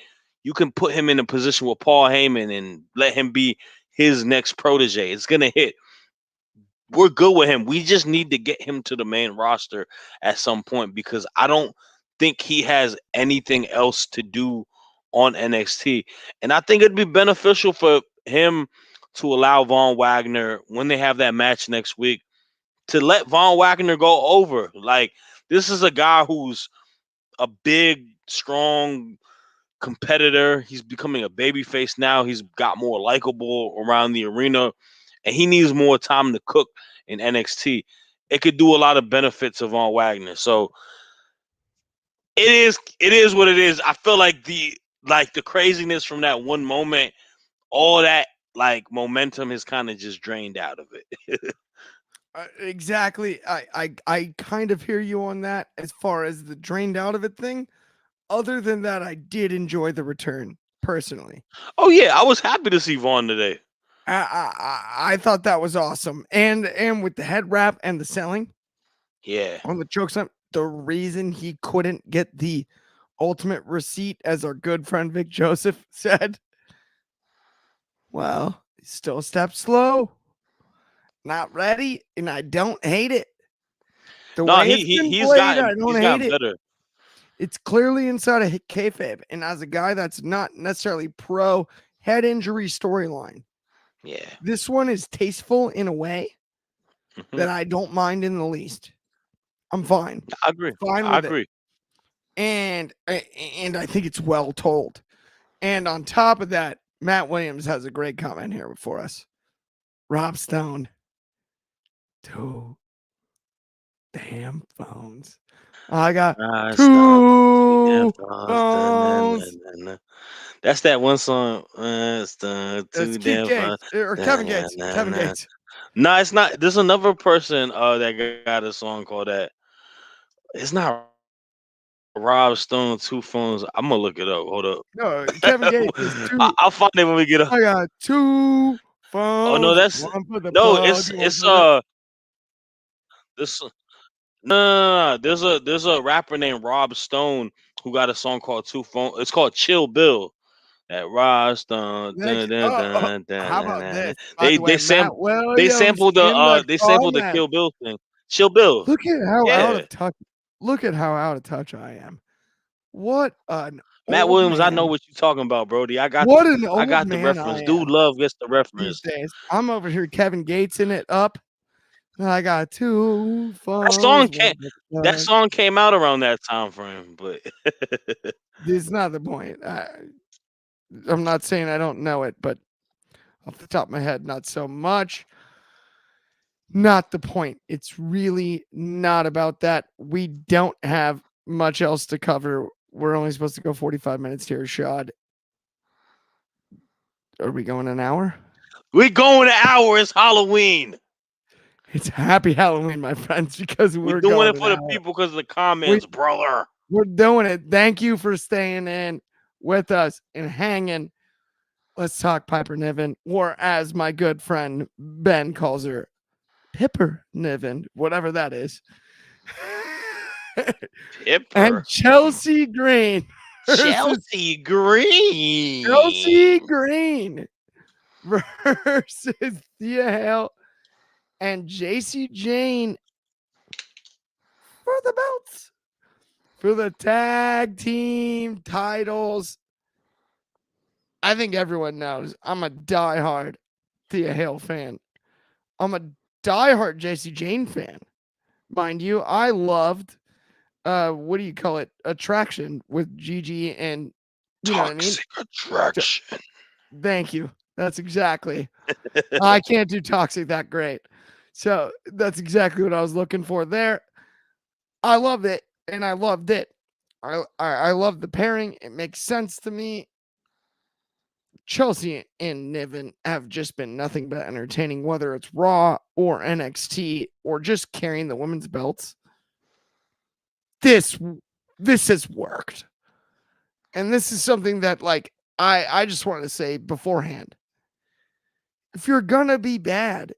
You can put him in a position with Paul Heyman and let him be his next protege. It's gonna hit. We're good with him. We just need to get him to the main roster at some point because I don't think he has anything else to do on NXT. And I think it'd be beneficial for him to allow Von Wagner, when they have that match next week, to let Von Wagner go over. Like, this is a guy who's a big, strong competitor. He's becoming a babyface now. He's got more likable around the arena, and he needs more time to cook in NXT. It could do a lot of benefits of Von Wagner. So it is what it is. I feel like the craziness from that one moment, all that like momentum has kind of just drained out of it. Exactly. I kind of hear you on that as far as the drained out of it thing. Other than that, I did enjoy the return personally. Oh yeah, I was happy to see Vaughn today. I thought that was awesome, and with the head wrap and the selling Yeah. on the choke slam, the reason he couldn't get the ultimate receipt, as our good friend Vic Joseph said, well, he's still a step slow, not ready, and I don't hate it. The No, way he, it's he been he's played, gotten I don't he's hate gotten it. better. It's clearly inside of kayfabe, and as a guy that's not necessarily pro head injury storyline, Yeah. this one is tasteful in a way Hmm. that I don't mind in the least. I'm fine, I agree. fine I with it, agree. and I think it's well told. And on top of that, Matt Williams has a great comment here for us. Rob Stone, two damn phones. I got I stopped. Yeah, two falls, dun, dun, phones. dun, dun, dun. That's that one song. It's It's too Keith damn far. Gates or Dun, Kevin dun, Gates. dun, Kevin dun. Gates. No, it's not. There's another person that got a song called that. It's not Rob Stone, Two Phones. I'm gonna look it up. Hold up. No, Kevin Gates is I'll two. find it when we get up. I got two Oh no, phones. that's One for the no. plug, It's one for the. this. No. There's a rapper named Rob Stone who got a song called Two Phone. It's called Chill Bill. At Ross, dun, Next, dun, dun, dun, dun, how dun, about dun. this? By the way, They Matt they Williams sampled in the they sampled the comments. Kill Bill thing. Chill Bill. Look at how out Yeah. of touch. Look at how out of touch I am. What an Matt old Williams, I know man. what you're talking about, Brody. What an I old got the man I reference. Dude am love gets the these reference. days. I'm over here, Kevin Gates in it up. I got two That phones, song came one that plug. song came out around that time frame, but This is not the point. I'm not saying I don't know it, but off the top of my head, not so much. Not the point. It's really not about that. We don't have much else to cover. We're only supposed to go 45 minutes here, Shad. Are we going an hour? we going to hour. It's Halloween. It's happy Halloween, my friends, because We we're doing going it an for the hour. people because of the We, comments, brother. we're doing it. Thank you for staying in with us and hanging. Let's talk Piper Niven, or as my good friend Ben calls her, Pipper Niven, whatever that is. And Pipper. Chelsea Green versus Chelsea Green. Chelsea Green versus Thea Hale and JC Jane for the belts, for the tag team titles. I think everyone knows I'm a diehard Thea Hale fan. I'm a diehard JC Jane fan. Mind you, I loved what do you call it? Attraction with Gigi and you know what I mean? Toxic attraction. Thank you. That's exactly. I can't do toxic that great. So that's exactly what I was looking for there. I love it and I loved it. I love the pairing. It makes sense to me. Chelsea and Niven have just been nothing but entertaining, whether it's Raw or NXT or just carrying the women's belts. This has worked. And this is something that like I just want to say beforehand. If you're gonna be bad,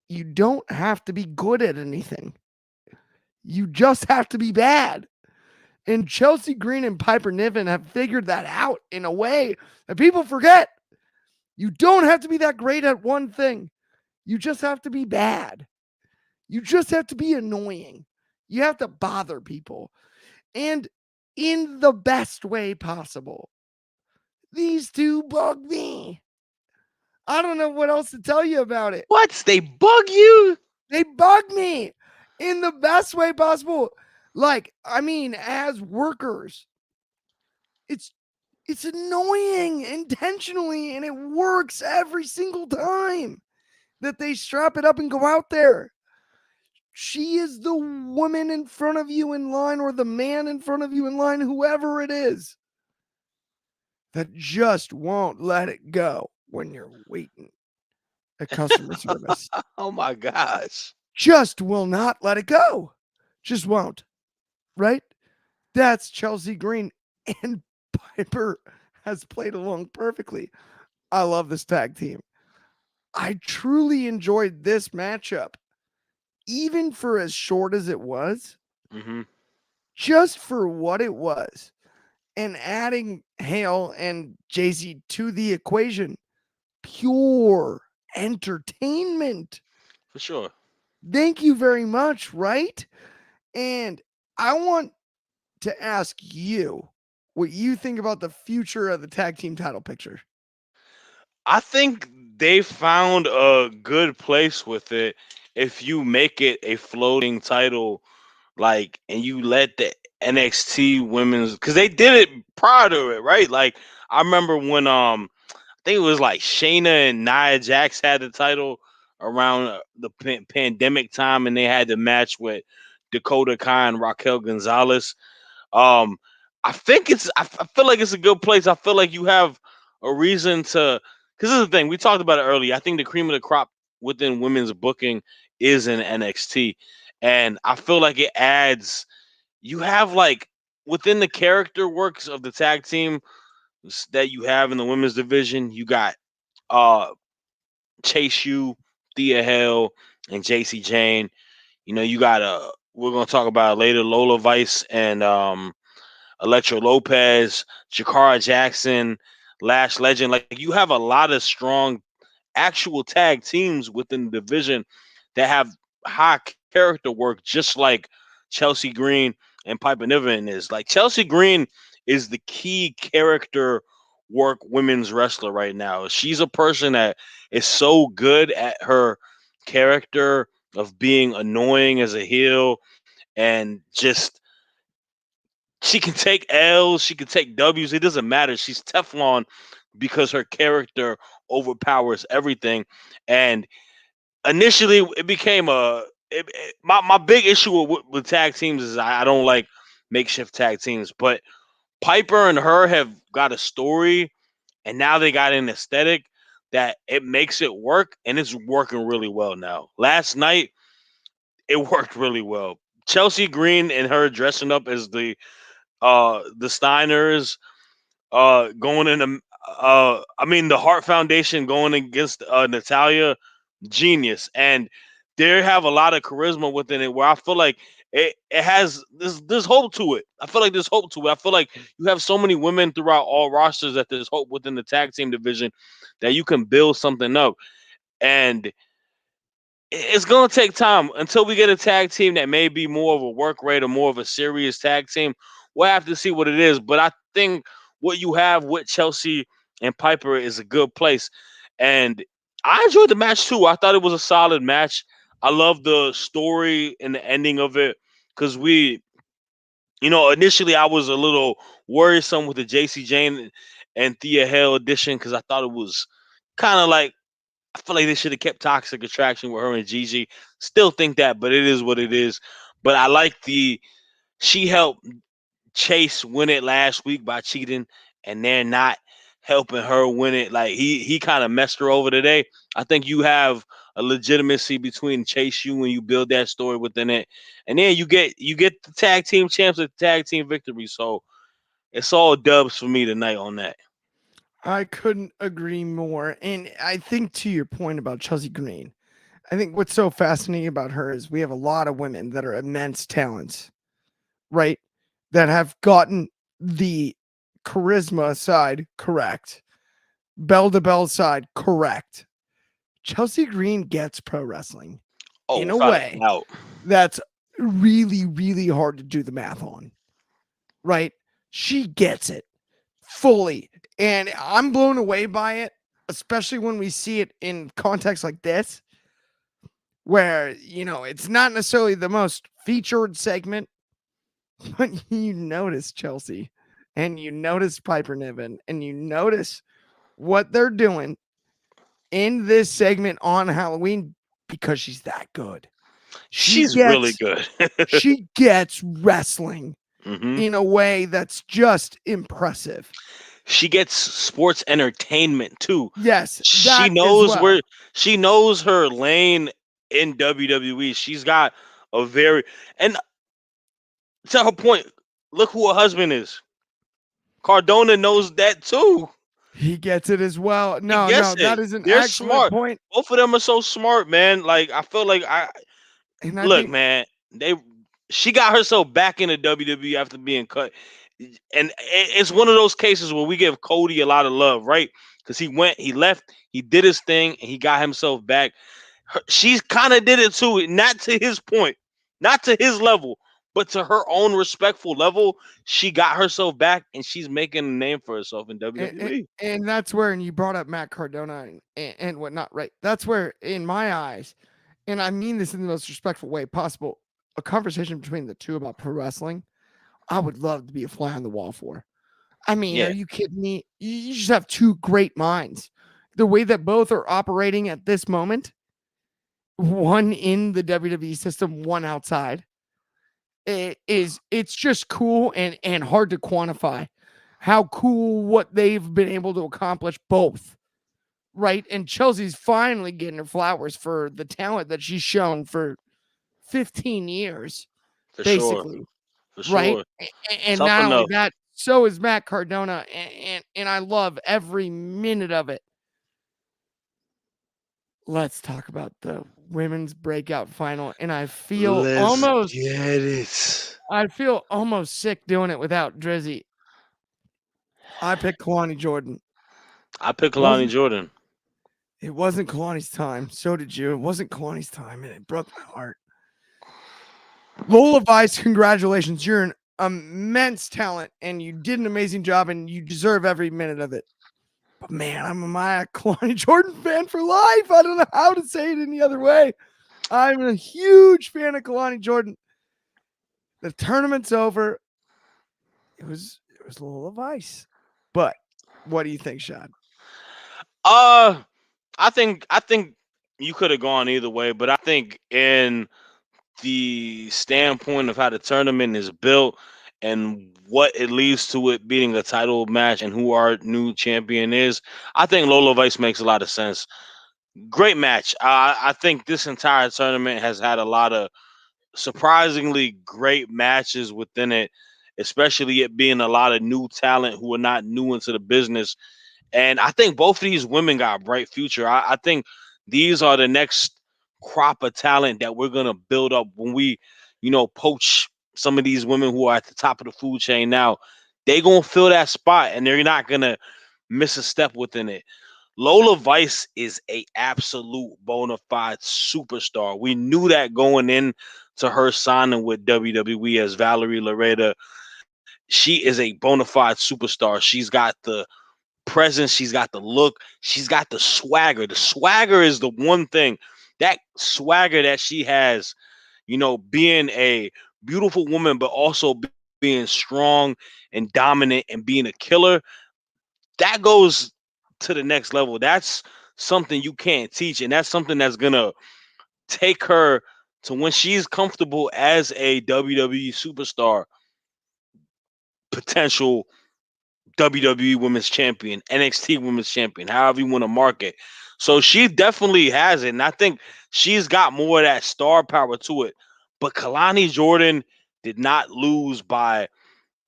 you don't have to be good at anything. You just have to be bad. And Chelsea Green and Piper Niven have figured that out in a way that people forget. You don't have to be that great at one thing. You just have to be bad. You just have to be annoying. You have to bother people. And in the best way possible. These two bug me. I don't know what else to tell you about it. What? They bug you? They bug me in the best way possible. Like, I mean, as workers, it's annoying intentionally, and it works every single time that they strap it up and go out there. She is the woman in front of you in line, or the man in front of you in line, whoever it is, that just won't let it go when you're waiting at customer service. Oh my gosh. Just will not let it go. Just won't. Right? That's Chelsea Green. And Piper has played along perfectly. I love this tag team. I truly enjoyed this matchup, even for as short as it was, Mm-hmm. just for what it was. And adding Hale and Jay-Z to the equation, pure entertainment. For sure. Thank you very much, right? And I want to ask you what you think about the future of the tag team title picture. I think they found a good place with it if you make it a floating title, like, and you let the NXT women's, because they did it prior to it, right? Like, I remember when I think it was like Shayna and Nia Jax had the title around the pandemic time, and they had the match with Dakota Kai and Raquel Gonzalez. Um, I think I feel like it's a good place. I feel like you have a reason to, because this is the thing we talked about it earlier. I think the cream of the crop within women's booking is in NXT, and I feel like it adds. You have like within the character works of the tag team that you have in the women's division. You got uh Chase U, Thea Hale, and JC Jane. You know, you got we're gonna talk about it later, Lola Vice and Electra Lopez, Jakara Jackson. Lash Legend. Like you have a lot of strong actual tag teams within the division that have high character work, just like Chelsea Green and Piper Niven is. Like Chelsea Green is the key character work women's wrestler right now. She's a person that is so good at her character of being annoying as a heel and just she can take L's, she can take W's. It doesn't matter. She's Teflon because her character overpowers everything. And initially, it became my big issue with tag teams is I don't like makeshift tag teams. But Piper and her have got a story, and now they got an aesthetic that it makes it work, and it's working really well now. Last night, it worked really well. Chelsea Green and her dressing up as the Steiners going in the I mean the Hart Foundation going against Natalia, genius. And they have a lot of charisma within it where I feel like it has there's hope to it. I feel like there's hope to it. I feel like you have so many women throughout all rosters that there's hope within the tag team division that you can build something up. And it's gonna take time until we get a tag team that may be more of a work rate or more of a serious tag team. We'll have to see what it is. But I think what you have with Chelsea and Piper is a good place. And I enjoyed the match too. I thought it was a solid match. I love the story and the ending of it because initially I was a little worrisome with the JC Jane and Thea Hale edition because I thought it was kind of like I feel like they should have kept Toxic Attraction with her and Gigi. Still think that, but it is what it is. But I like she helped Chase win it last week by cheating, and they're not helping her win it. Like he kind of messed her over today. I think you have a legitimacy between Chase you when you build that story within it, and then you get the tag team champs with tag team victory. So it's all dubs for me tonight on that. I couldn't agree more. And I think to your point about Chelsea Green, I think what's so fascinating about her is we have a lot of women that are immense talents, right? That have gotten the charisma side correct, bell to bell side correct. Chelsea Green gets pro wrestling Oh, in a without a way doubt, that's really, really hard to do the math on, right? She gets it fully. And I'm blown away by it, especially when we see it in context like this, where, it's not necessarily the most featured segment, but you notice Chelsea and you notice Piper Niven and you notice what they're doing in this segment on Halloween because she's that good. She she's really gets good. she gets wrestling hmm in a way that's just impressive. She gets sports entertainment too. Yes, She that as knows well. where she knows her lane in WWE. She's got a very and to her point, look who her husband is. Cardona knows that too. He gets it as well. He No, gets no, that it. is an They're excellent smart. point. Both of them are so smart, man. Like I feel like I And I look, think man. They she got herself back into WWE after being cut, and it's one of those cases where we give Cody a lot of love, right? Because he left, he did his thing, and he got himself back. She kind of did it too, not to his point, not to his level, but to her own respectful level. She got herself back, and she's making a name for herself in and, WWE. and that's where, and you brought up Matt Cardona and whatnot, right? That's where, in my eyes, and I mean this in the most respectful way possible, a conversation between the two about pro wrestling, I would love to be a fly on the wall for. I mean, Yeah, are you kidding me? You just have two great minds. The way that both are operating at this moment, one in the WWE system, one outside, it's just cool and hard to quantify how cool what they've been able to accomplish both, right? And Chelsea's finally getting her flowers for the talent that she's shown for 15 years, for sure, basically, for right? sure. And Tough not only enough. that, so is Matt Cardona, and I love every minute of it. Let's talk about the women's breakout final, and Let's get it. I feel almost sick doing it without Drizzy. I picked Kalani Jordan. I picked Kalani Wasn't Jordan. it wasn't Kalani's time. So did you. It wasn't Kalani's time, and it broke my heart. Lola Vice, congratulations. You're an immense talent, and you did an amazing job, and you deserve every minute of it. But man, I'm a Maya Kalani Jordan fan for life. I don't know how to say it any other way. I'm a huge fan of Kalani Jordan. The tournament's over. It was Lola Vice. But what do you think, Shad? Uh, I think you could have gone either way, but I think in the standpoint of how the tournament is built and what it leads to it being a title match and who our new champion is, I think Lola Vice makes a lot of sense. Great match. I think this entire tournament has had a lot of surprisingly great matches within it, especially it being a lot of new talent who are not new into the business. And I think both of these women got a bright future. I think these are the next crop of talent that we're gonna build up when we, poach some of these women who are at the top of the food chain now. They gonna fill that spot and they're not gonna miss a step within it. Lola Vice is a absolute bona fide superstar. We knew that going in to her signing with WWE as Valerie Loretta. She is a bona fide superstar. She's got the presence, she's got the look, she's got the swagger. The swagger is the one thing. That swagger that she has, being a beautiful woman, but also being strong and dominant and being a killer, that goes to the next level. That's something you can't teach, and that's something that's gonna take her to when she's comfortable as a WWE superstar, potential WWE Women's Champion, NXT Women's Champion, however you want to mark it. So she definitely has it, and I think she's got more of that star power to it. But Kalani Jordan did not lose by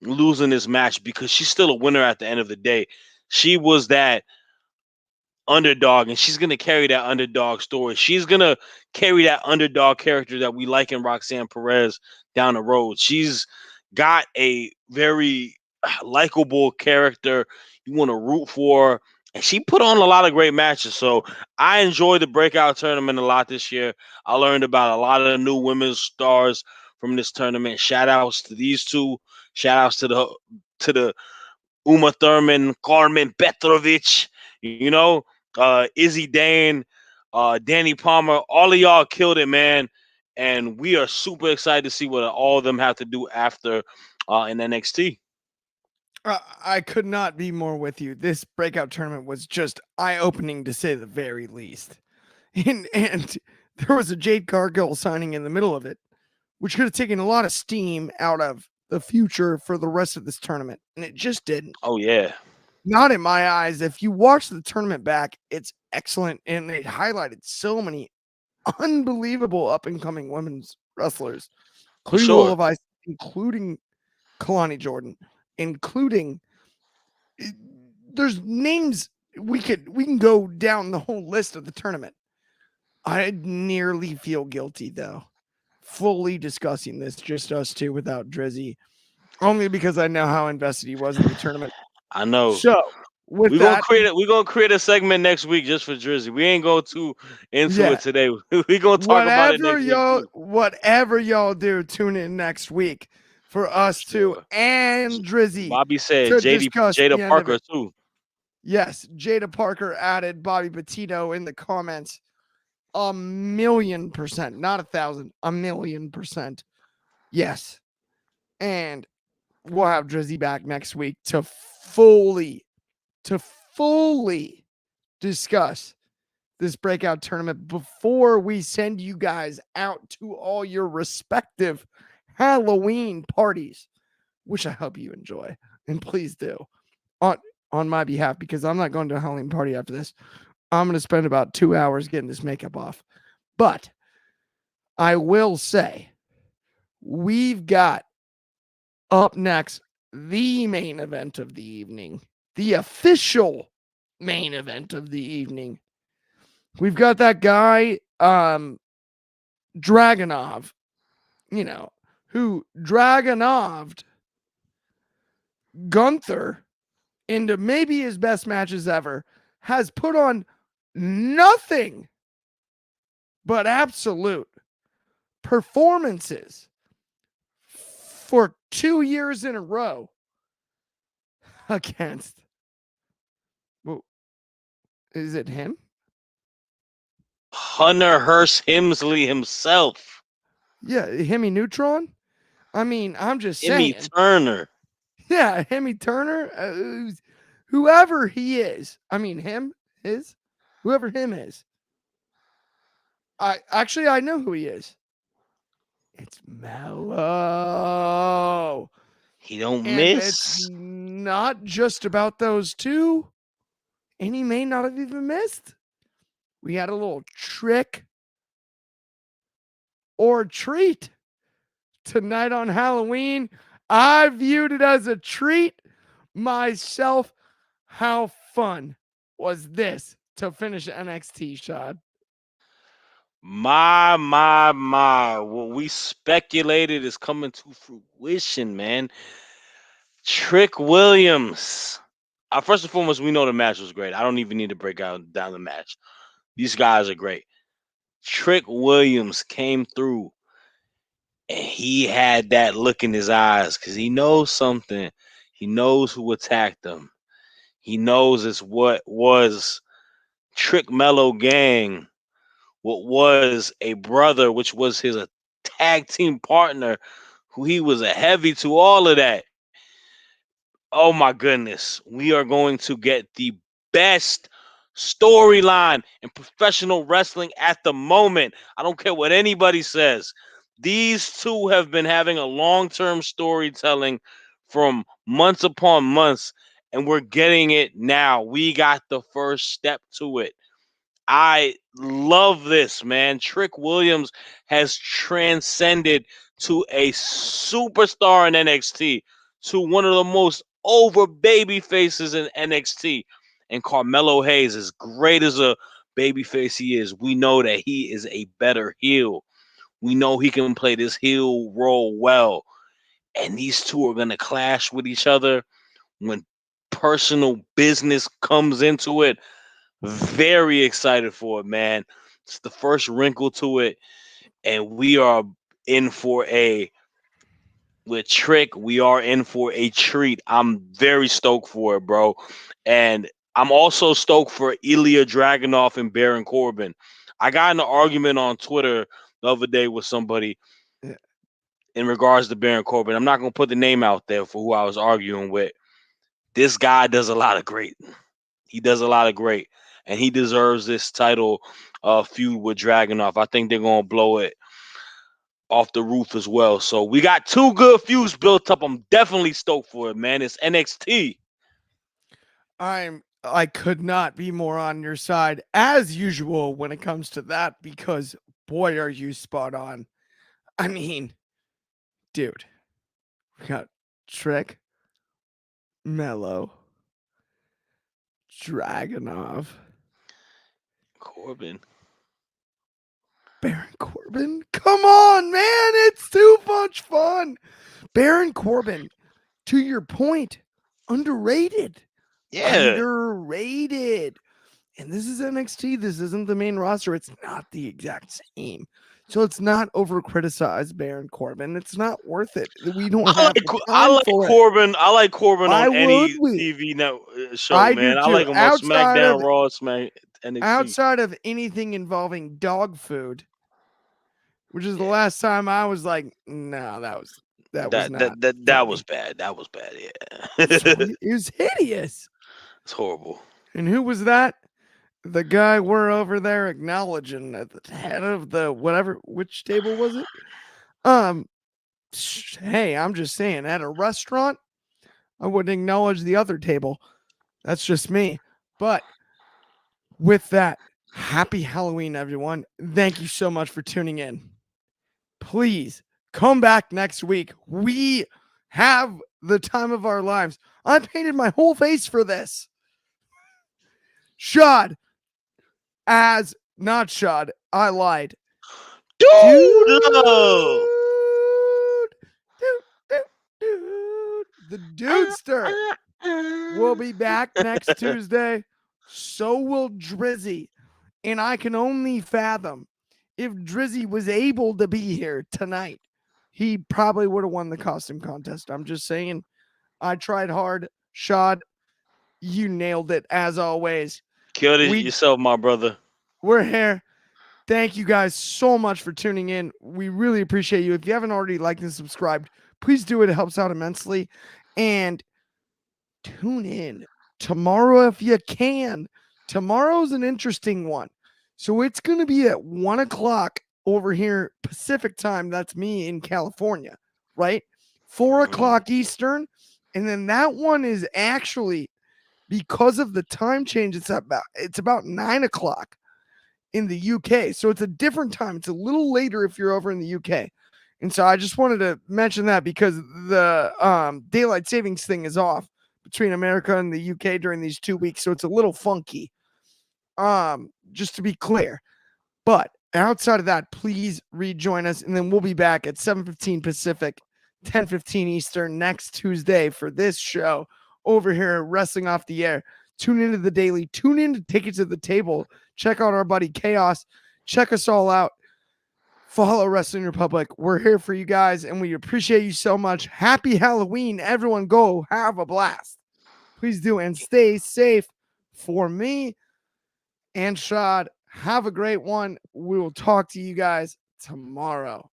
losing this match because she's still a winner at the end of the day. She was that underdog, and she's gonna carry that underdog story. She's gonna carry that underdog character that we like in Roxanne Perez down the road. She's got a very likable character you want to root for, and she put on a lot of great matches. So I enjoyed the breakout tournament a lot this year. I learned about a lot of new women's stars from this tournament. Shout outs to these two. Shout outs to the Uma Thurman, Carmen Petrovic, Izzy Dane, Danny Palmer. All of y'all killed it, man. And we are super excited to see what all of them have to do after in NXT. I could not be more with you. This breakout tournament was just eye opening to say the very least. And there was a Jade Cargill signing in the middle of it, which could have taken a lot of steam out of the future for the rest of this tournament. And it just didn't. Oh yeah, Not in my eyes. If you watch the tournament back, it's excellent. And it highlighted so many unbelievable up and coming women's wrestlers, for including sure, Lola Vice, including Kalani Jordan, including there's names we can go down the whole list of the tournament. I nearly feel guilty though, fully discussing this just us two without Drizzy, only because I know how invested he was in the tournament. I know. So with that, We're gonna create a segment next week just for Drizzy. We ain't going too into yeah, it today. We're gonna talk about it next week too. whatever y'all do, tune in next week for us two Sure. and Drizzy Bobby said to JD discuss Jada the end of Parker it. too. Yes, Jada Parker added Bobby Petito in the comments. 1,000,000%, not 1,000, 1,000,000%. Yes. And we'll have Drizzy back next week to fully discuss this breakout tournament before we send you guys out to all your respective Halloween parties, which I hope you enjoy. And please do on on my behalf, because I'm not going to a Halloween party after this. I'm going to spend about 2 hours getting this makeup off. But I will say we've got up next the main event of the evening, the official main event of the evening. We've got that guy, Dragunov, who Dragunoved Gunther into maybe his best matches ever has put on nothing but absolute performances for 2 years in a row against, well, is it him? Hunter Hearst Hemsley himself. Yeah, Hemi Neutron. I mean, I'm just Emmy saying. Turner. Yeah, Hemi Turner, whoever he is. I mean, whoever him is. I know who he is. It's Mellow. He don't And it's miss. not just about those two. And he may not have even missed. We had a little trick or treat tonight on Halloween. I viewed it as a treat myself. How fun was this to finish NXT, Shad? My. What we speculated is coming to fruition, man. Trick Williams. First and foremost, we know the match was great. I don't even need to break down the match. These guys are great. Trick Williams came through and he had that look in his eyes because he knows something. He knows who attacked him. He knows it's what was Trick Mellow Gang, what was a brother, which was his tag team partner, who he was a heavy to all of that. Oh my goodness. We are going to get the best storyline in professional wrestling at the moment. I don't care what anybody says. These two have been having a long term storytelling from months upon months, and we're getting it now. We got the first step to it. I love this, man. Trick Williams has transcended to a superstar in NXT, to one of the most over baby faces in NXT. And Carmelo Hayes, as great as a baby face he is, we know that he is a better heel. We know he can play this heel role well. And these two are going to clash with each other when personal business comes into it. Very excited for it, man. It's the first wrinkle to it, and we are in for a with Trick. We are in for a treat. I'm very stoked for it, bro, and I'm also stoked for Ilya Dragunov and Baron Corbin. I got in an argument on Twitter the other day with somebody Yeah. in regards to Baron Corbin. I'm not gonna put the name out there for who I was arguing with. This guy does a lot of great. He does a lot of great, and he deserves this title feud with Dragunov. I think they're gonna blow it off the roof as well. So we got two good feuds built up. I'm definitely stoked for it, man. It's NXT. I could not be more on your side as usual when it comes to that because boy are you spot on. I mean, dude, we got Trick, Mellow, Dragonov, Corbin. Baron Corbin. Come on, man, it's too much fun. Baron Corbin, to your point, underrated. Yeah. Underrated. And this is NXT. This isn't the main roster. It's not the exact same. So it's not over criticize Baron Corbin. It's not worth it. We don't have the I time like for it. Corbin. I like Corbin Why on would any we? TV show, I do man. I like too. him on SmackDown, Raw, Smack NXT. Outside of anything involving dog food, which is the Yeah. last time I was like, no, that was not That was funny. bad. That was bad. Yeah. So it was hideous. It's horrible. And who was that? The guy we're over there acknowledging at the head of the whatever, which table was it? Um, hey, I'm just saying, at a restaurant, I wouldn't acknowledge the other table. That's just me. But with that, happy Halloween, everyone. Thank you so much for tuning in. Please come back next week. We have the time of our lives. I painted my whole face for this. Shad, as not Shad, I lied. Dude, Dude, love. dude. The Dudester will be back next Tuesday. So will Dryzzy. And I can only fathom if Dryzzy was able to be here tonight, he probably would have won the costume contest. I'm just saying. I tried hard. Shad, you nailed it as always. Killed it We yourself, my brother. we're here. Thank you guys so much for tuning in. We really appreciate you. If you haven't already liked and subscribed, please do it. It helps out immensely. And tune in tomorrow if you can. Tomorrow's an interesting one. So it's going to be at 1 o'clock over here, Pacific time. That's me in California, right? 4 o'clock Eastern. And then that one is actually, because of the time change, it's about 9 o'clock in the UK. So it's a different time. It's a little later if you're over in the UK. And so I just wanted to mention that because the daylight savings thing is off between America and the UK during these 2 weeks. So it's a little funky. Just to be clear. But outside of that, please rejoin us. And then we'll be back at 7:15 Pacific, 10:15 Eastern next Tuesday for this show over here at Wrestling Off the Air. Tune into the daily, tune in to Take It to the Table. Check out our buddy Chaos. Check us all out. Follow Wrestling Republic. We're here for you guys, and we appreciate you so much. Happy Halloween. Everyone go have a blast. Please do, and stay safe. For me and Shad, have a great one. We will talk to you guys tomorrow.